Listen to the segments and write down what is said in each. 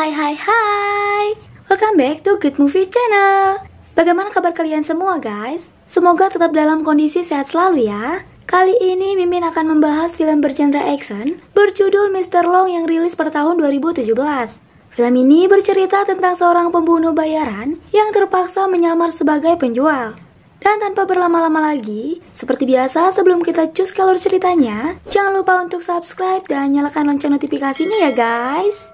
Hai. Welcome back to Good Movie Channel. Bagaimana kabar kalian semua guys? Semoga tetap dalam kondisi sehat selalu ya. Kali ini Mimin akan membahas film bergenre action berjudul Mr. Long yang rilis pada tahun 2017. Film ini bercerita tentang seorang pembunuh bayaran yang terpaksa menyamar sebagai penjual. Dan tanpa berlama-lama lagi, seperti biasa sebelum kita cus alur ceritanya, jangan lupa untuk subscribe dan nyalakan lonceng notifikasinya ya guys.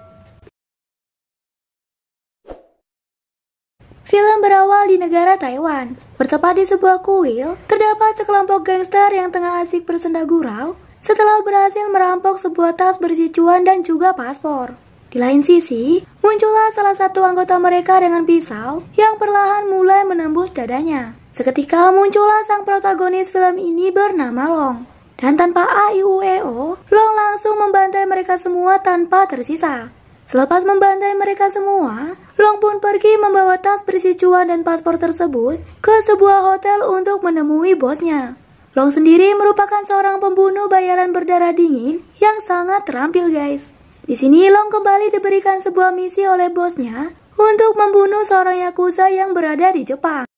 Film berawal di negara Taiwan. Bertempat di sebuah kuil, terdapat sekelompok gangster yang tengah asik bersenda gurau setelah berhasil merampok sebuah tas berisi cuan dan juga paspor. Di lain sisi, muncullah salah satu anggota mereka dengan pisau yang perlahan mulai menembus dadanya. Seketika muncullah sang protagonis film ini bernama Long. Dan tanpa AIUEO, Long langsung membantai mereka semua tanpa tersisa. Selepas membantai mereka semua, Long pun pergi membawa tas berisi cuan dan paspor tersebut ke sebuah hotel untuk menemui bosnya. Long sendiri merupakan seorang pembunuh bayaran berdarah dingin yang sangat terampil guys. Di sini Long kembali diberikan sebuah misi oleh bosnya untuk membunuh seorang yakuza yang berada di Jepang.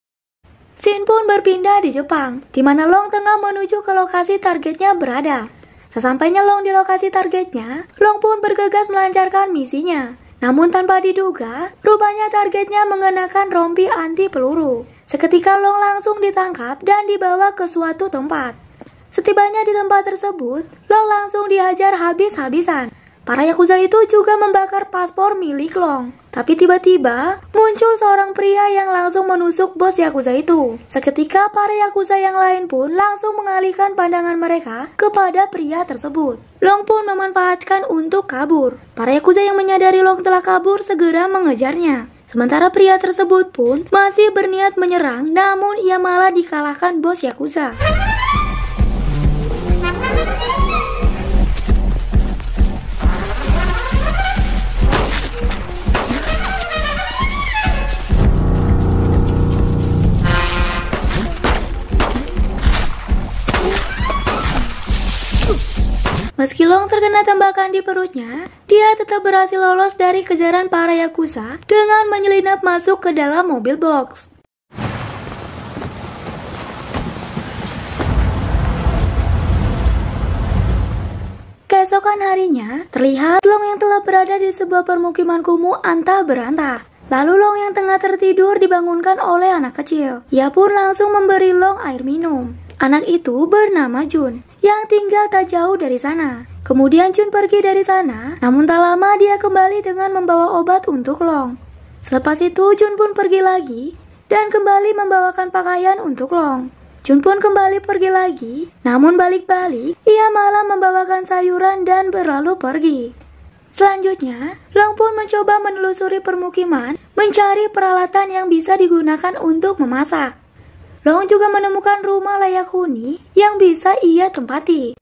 Scene pun berpindah di Jepang, di mana Long tengah menuju ke lokasi targetnya berada. Sesampainya Long di lokasi targetnya, Long pun bergegas melancarkan misinya. Namun tanpa diduga, rupanya targetnya mengenakan rompi anti peluru. Seketika Long langsung ditangkap dan dibawa ke suatu tempat. Setibanya di tempat tersebut, Long langsung dihajar habis-habisan. Para yakuza itu juga membakar paspor milik Long. Tapi tiba-tiba muncul seorang pria yang langsung menusuk bos yakuza itu. Seketika para yakuza yang lain pun langsung mengalihkan pandangan mereka kepada pria tersebut. Long pun memanfaatkan untuk kabur. Para yakuza yang menyadari Long telah kabur segera mengejarnya. Sementara pria tersebut pun masih berniat menyerang, namun ia malah dikalahkan bos yakuza. Meski Long terkena tembakan di perutnya, dia tetap berhasil lolos dari kejaran para yakuza dengan menyelinap masuk ke dalam mobil box. Keesokan harinya, terlihat Long yang telah berada di sebuah permukiman kumuh antah berantah. Lalu Long yang tengah tertidur dibangunkan oleh anak kecil. Ia pun langsung memberi Long air minum. Anak itu bernama Jun, yang tinggal tak jauh dari sana. Kemudian Jun pergi dari sana, namun tak lama dia kembali dengan membawa obat untuk Long. Selepas itu Jun pun pergi lagi, dan kembali membawakan pakaian untuk Long. Jun pun kembali pergi lagi, namun balik-balik, ia malah membawakan sayuran dan berlalu pergi. Selanjutnya, Long pun mencoba menelusuri permukiman, mencari peralatan yang bisa digunakan untuk memasak. Long juga menemukan rumah layak huni yang bisa ia tempati.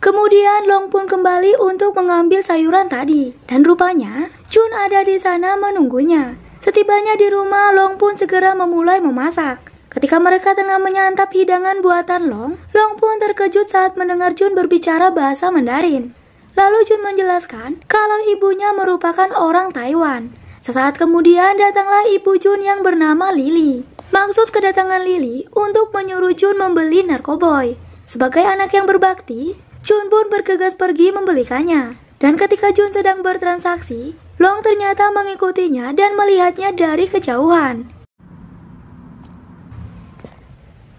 Kemudian Long pun kembali untuk mengambil sayuran tadi, dan rupanya Jun ada di sana menunggunya. Setibanya di rumah, Long pun segera memulai memasak. Ketika mereka tengah menyantap hidangan buatan Long, Long pun terkejut saat mendengar Jun berbicara bahasa Mandarin. Lalu Jun menjelaskan kalau ibunya merupakan orang Taiwan. Sesaat kemudian datanglah ibu Jun yang bernama Lily. Maksud kedatangan Lily untuk menyuruh Jun membeli narkoboy. Sebagai anak yang berbakti, Jun pun bergegas pergi membelikannya. Dan ketika Jun sedang bertransaksi, Long ternyata mengikutinya dan melihatnya dari kejauhan.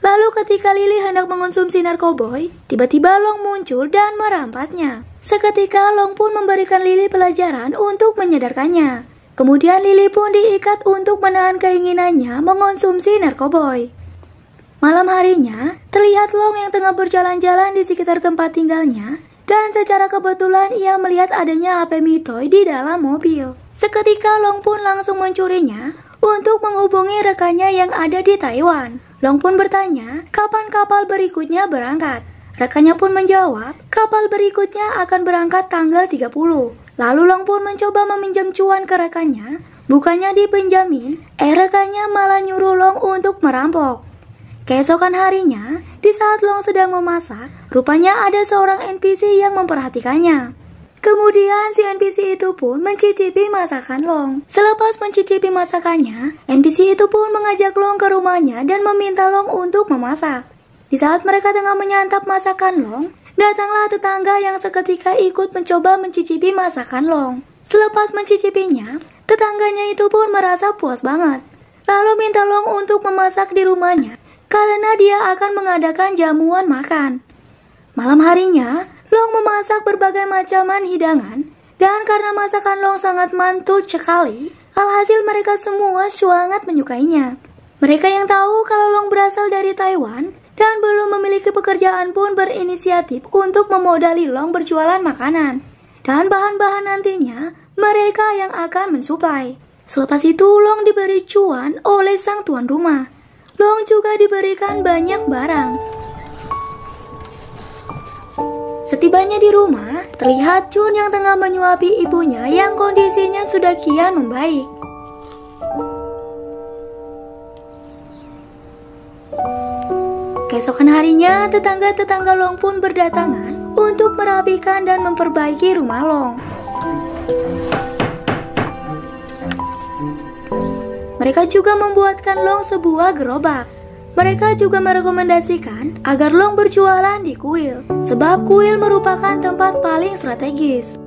Lalu ketika Lily hendak mengonsumsi narkoboy, tiba-tiba Long muncul dan merampasnya. Seketika Long pun memberikan Lily pelajaran untuk menyadarkannya. Kemudian Lily pun diikat untuk menahan keinginannya mengonsumsi narkoboy. Malam harinya, terlihat Long yang tengah berjalan-jalan di sekitar tempat tinggalnya, dan secara kebetulan ia melihat adanya HP Mitoy di dalam mobil. Seketika Long pun langsung mencurinya untuk menghubungi rekannya yang ada di Taiwan. Long pun bertanya kapan kapal berikutnya berangkat. Rekannya pun menjawab, kapal berikutnya akan berangkat tanggal 30. Lalu Long pun mencoba meminjam cuan ke rekannya. Bukannya dipinjamin, rekannya malah nyuruh Long untuk merampok. Keesokan harinya, di saat Long sedang memasak, rupanya ada seorang NPC yang memperhatikannya. Kemudian si NPC itu pun mencicipi masakan Long. Selepas mencicipi masakannya, NPC itu pun mengajak Long ke rumahnya dan meminta Long untuk memasak. Di saat mereka tengah menyantap masakan Long, datanglah tetangga yang seketika ikut mencoba mencicipi masakan Long. Selepas mencicipinya, tetangganya itu pun merasa puas banget. Lalu minta Long untuk memasak di rumahnya karena dia akan mengadakan jamuan makan. Malam harinya, Long memasak berbagai macaman hidangan, dan karena masakan Long sangat mantul sekali, alhasil mereka semua sangat menyukainya. Mereka yang tahu kalau Long berasal dari Taiwan dan belum memiliki pekerjaan pun berinisiatif untuk memodali Long berjualan makanan, dan bahan-bahan nantinya mereka yang akan mensuplai. Selepas itu Long diberi cuan oleh sang tuan rumah. Long juga diberikan banyak barang. Setibanya di rumah, terlihat Chun yang tengah menyuapi ibunya yang kondisinya sudah kian membaik. Keesokan harinya, tetangga-tetangga Long pun berdatangan untuk merapikan dan memperbaiki rumah Long. Mereka juga membuatkan Long sebuah gerobak. Mereka juga merekomendasikan agar Long berjualan di kuil, sebab kuil merupakan tempat paling strategis.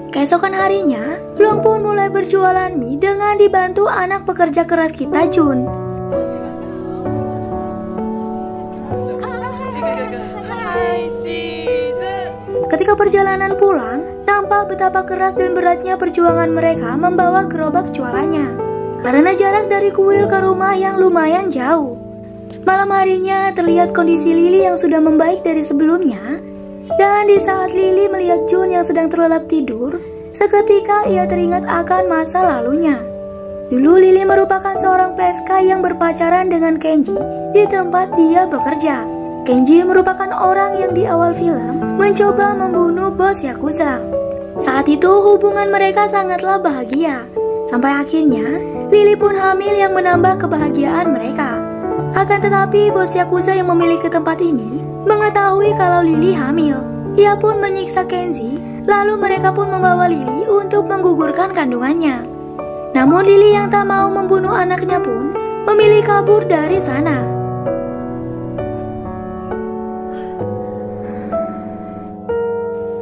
Keesokan harinya, Long pun mulai berjualan mie dengan dibantu anak pekerja keras kita, Chun. Ketika perjalanan pulang, nampak betapa keras dan beratnya perjuangan mereka membawa gerobak jualannya. Karena jarak dari kuil ke rumah yang lumayan jauh. Malam harinya terlihat kondisi Lily yang sudah membaik dari sebelumnya. Dan di saat Lily melihat Chun yang sedang terlelap tidur, seketika ia teringat akan masa lalunya. Dulu Lily merupakan seorang PSK yang berpacaran dengan Kenji di tempat dia bekerja. Kenji merupakan orang yang di awal film mencoba membunuh bos Yakuza. Saat itu hubungan mereka sangatlah bahagia. Sampai akhirnya Lily pun hamil yang menambah kebahagiaan mereka. Akan tetapi bos Yakuza yang memiliki tempat ini mengetahui kalau Lily hamil. Ia pun menyiksa Kenji, lalu mereka pun membawa Lily untuk menggugurkan kandungannya. Namun Lily yang tak mau membunuh anaknya pun memilih kabur dari sana.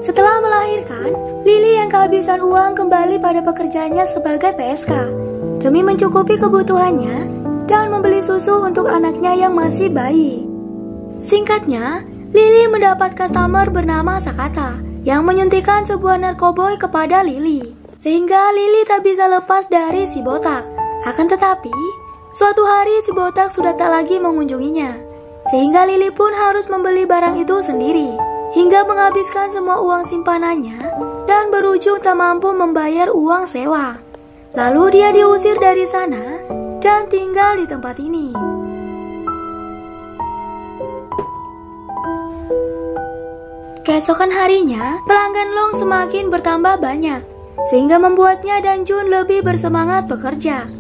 Setelah melahirkan, Lily yang kehabisan uang kembali pada pekerjaannya sebagai PSK demi mencukupi kebutuhannya dan membeli susu untuk anaknya yang masih bayi. Singkatnya, Lily mendapat customer bernama Sakata yang menyuntikkan sebuah narkoboy kepada Lily, sehingga Lily tak bisa lepas dari si botak. Akan tetapi, suatu hari si botak sudah tak lagi mengunjunginya, sehingga Lily pun harus membeli barang itu sendiri. Hingga menghabiskan semua uang simpanannya dan berujung tak mampu membayar uang sewa. Lalu dia diusir dari sana dan tinggal di tempat ini. Keesokan harinya, pelanggan Long semakin bertambah banyak, sehingga membuatnya dan Chun lebih bersemangat bekerja.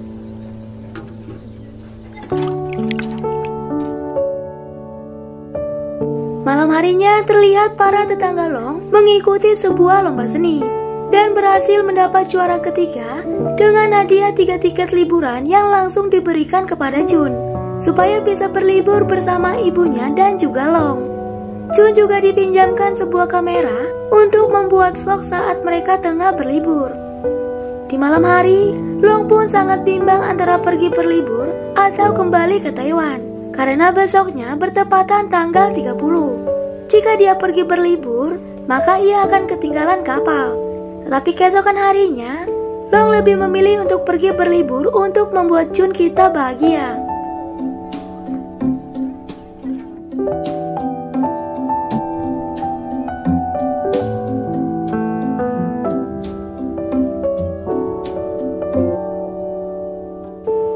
Malam harinya terlihat para tetangga Long mengikuti sebuah lomba seni dan berhasil mendapat juara ketiga dengan hadiah 3 tiket liburan yang langsung diberikan kepada Chun supaya bisa berlibur bersama ibunya dan juga Long. Chun juga dipinjamkan sebuah kamera untuk membuat vlog saat mereka tengah berlibur. Di malam hari, Long pun sangat bimbang antara pergi berlibur atau kembali ke Taiwan. Karena besoknya bertepatan tanggal 30. Jika dia pergi berlibur, maka ia akan ketinggalan kapal. Tetapi keesokan harinya, Long lebih memilih untuk pergi berlibur untuk membuat Chun kita bahagia.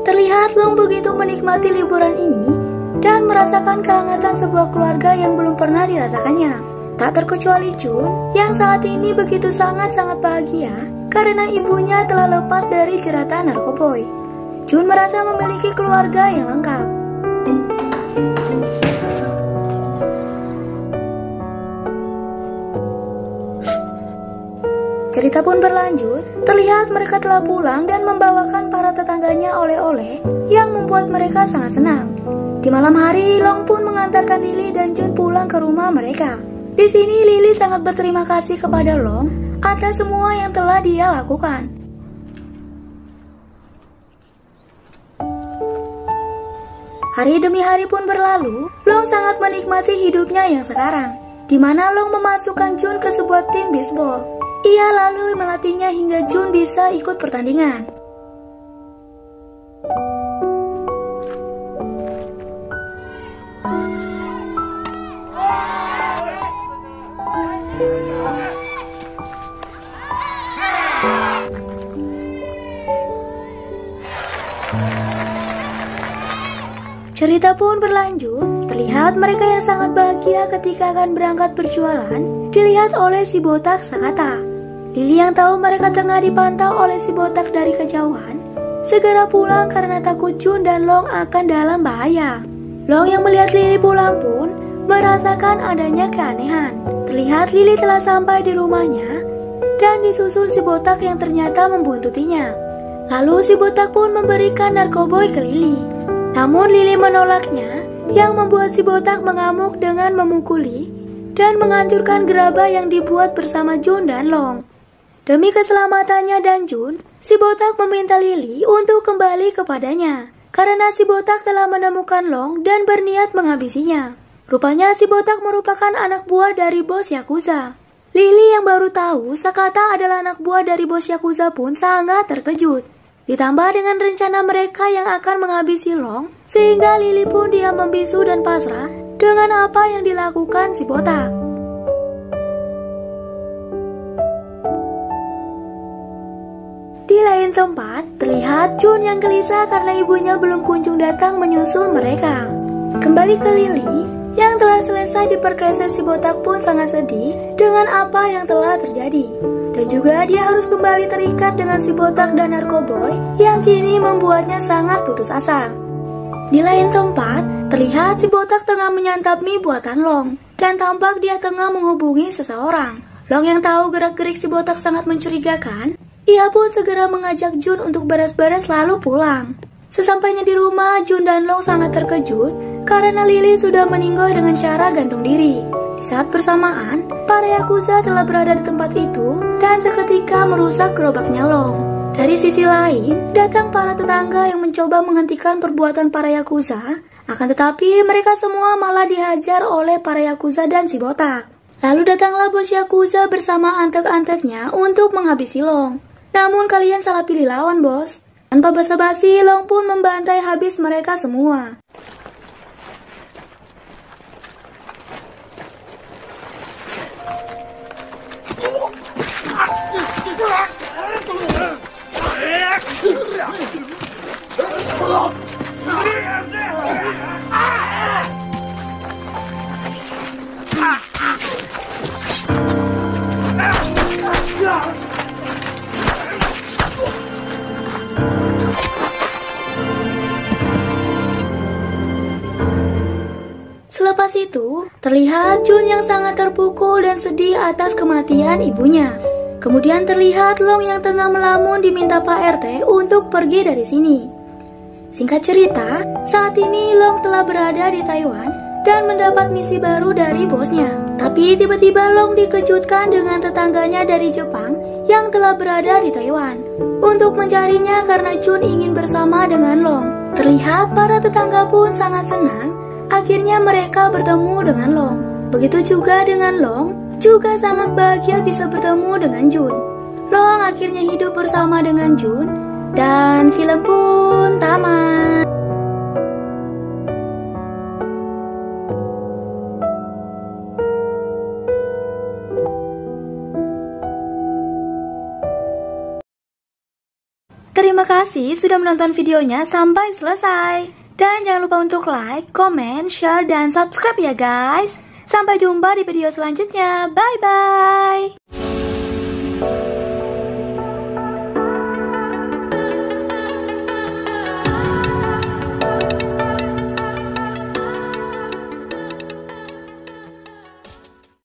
Terlihat Long begitu menikmati liburan ini dan merasakan kehangatan sebuah keluarga yang belum pernah dirasakannya. Tak terkecuali Chun yang saat ini begitu sangat-sangat bahagia karena ibunya telah lepas dari jeratan narkoboy. Jun merasa memiliki keluarga yang lengkap. Cerita pun berlanjut, terlihat mereka telah pulang dan membawakan para tetangganya oleh-oleh yang membuat mereka sangat senang. Di malam hari, Long pun mengantarkan Lily dan Jun pulang ke rumah mereka. Di sini Lily sangat berterima kasih kepada Long atas semua yang telah dia lakukan. Hari demi hari pun berlalu, Long sangat menikmati hidupnya yang sekarang, di mana Long memasukkan Jun ke sebuah tim bisbol. Ia lalu melatihnya hingga Jun bisa ikut pertandingan. Cerita pun berlanjut, terlihat mereka yang sangat bahagia ketika akan berangkat berjualan dilihat oleh si botak Sakata. Lily yang tahu mereka tengah dipantau oleh si botak dari kejauhan, segera pulang karena takut Jun dan Long akan dalam bahaya. Long yang melihat Lily pulang pun merasakan adanya keanehan. Terlihat Lily telah sampai di rumahnya dan disusul si botak yang ternyata membuntutinya. Lalu si botak pun memberikan narkoboy ke Lily. Namun Lily menolaknya, yang membuat si botak mengamuk dengan memukuli dan menghancurkan gerabah yang dibuat bersama Jun dan Long. Demi keselamatannya dan Jun, si botak meminta Lily untuk kembali kepadanya, karena si botak telah menemukan Long dan berniat menghabisinya. Rupanya si botak merupakan anak buah dari bos Yakuza. Lily yang baru tahu Sakata adalah anak buah dari bos Yakuza pun sangat terkejut. Ditambah dengan rencana mereka yang akan menghabisi Long, sehingga Lily pun diam membisu dan pasrah dengan apa yang dilakukan si botak. Di lain tempat, terlihat Jun yang gelisah karena ibunya belum kunjung datang menyusul mereka. Kembali ke Lily, yang telah selesai diperkosa si botak pun sangat sedih dengan apa yang telah terjadi. Dan juga dia harus kembali terikat dengan si botak dan narkoboy yang kini membuatnya sangat putus asa. Di lain tempat, terlihat si botak tengah menyantap mie buatan Long, dan tampak dia tengah menghubungi seseorang. Long yang tahu gerak-gerik si botak sangat mencurigakan, ia pun segera mengajak Jun untuk beres-beres lalu pulang. Sesampainya di rumah, Jun dan Long sangat terkejut karena Lily sudah meninggal dengan cara gantung diri. Di saat bersamaan, para Yakuza telah berada di tempat itu dan seketika merusak gerobaknya Long. Dari sisi lain, datang para tetangga yang mencoba menghentikan perbuatan para Yakuza, akan tetapi mereka semua malah dihajar oleh para Yakuza dan si botak. Lalu datanglah bos Yakuza bersama antek-anteknya untuk menghabisi Long. Namun kalian salah pilih lawan, bos. Tanpa basa-basi, Long pun membantai habis mereka semua. Selepas itu, terlihat Jun yang sangat terpukul dan sedih atas kematian ibunya. Kemudian terlihat Long yang tengah melamun diminta Pak RT untuk pergi dari sini. Singkat cerita, saat ini Long telah berada di Taiwan dan mendapat misi baru dari bosnya. Tapi tiba-tiba Long dikejutkan dengan tetangganya dari Jepang yang telah berada di Taiwan untuk mencarinya karena Jun ingin bersama dengan Long. Terlihat para tetangga pun sangat senang. Akhirnya mereka bertemu dengan Long. Begitu juga dengan Long, juga sangat bahagia bisa bertemu dengan Jun. Long akhirnya hidup bersama dengan Jun, dan film pun tamat. Terima kasih sudah menonton videonya sampai selesai. Dan jangan lupa untuk like, comment, share, dan subscribe ya guys. Sampai jumpa di video selanjutnya. Bye-bye.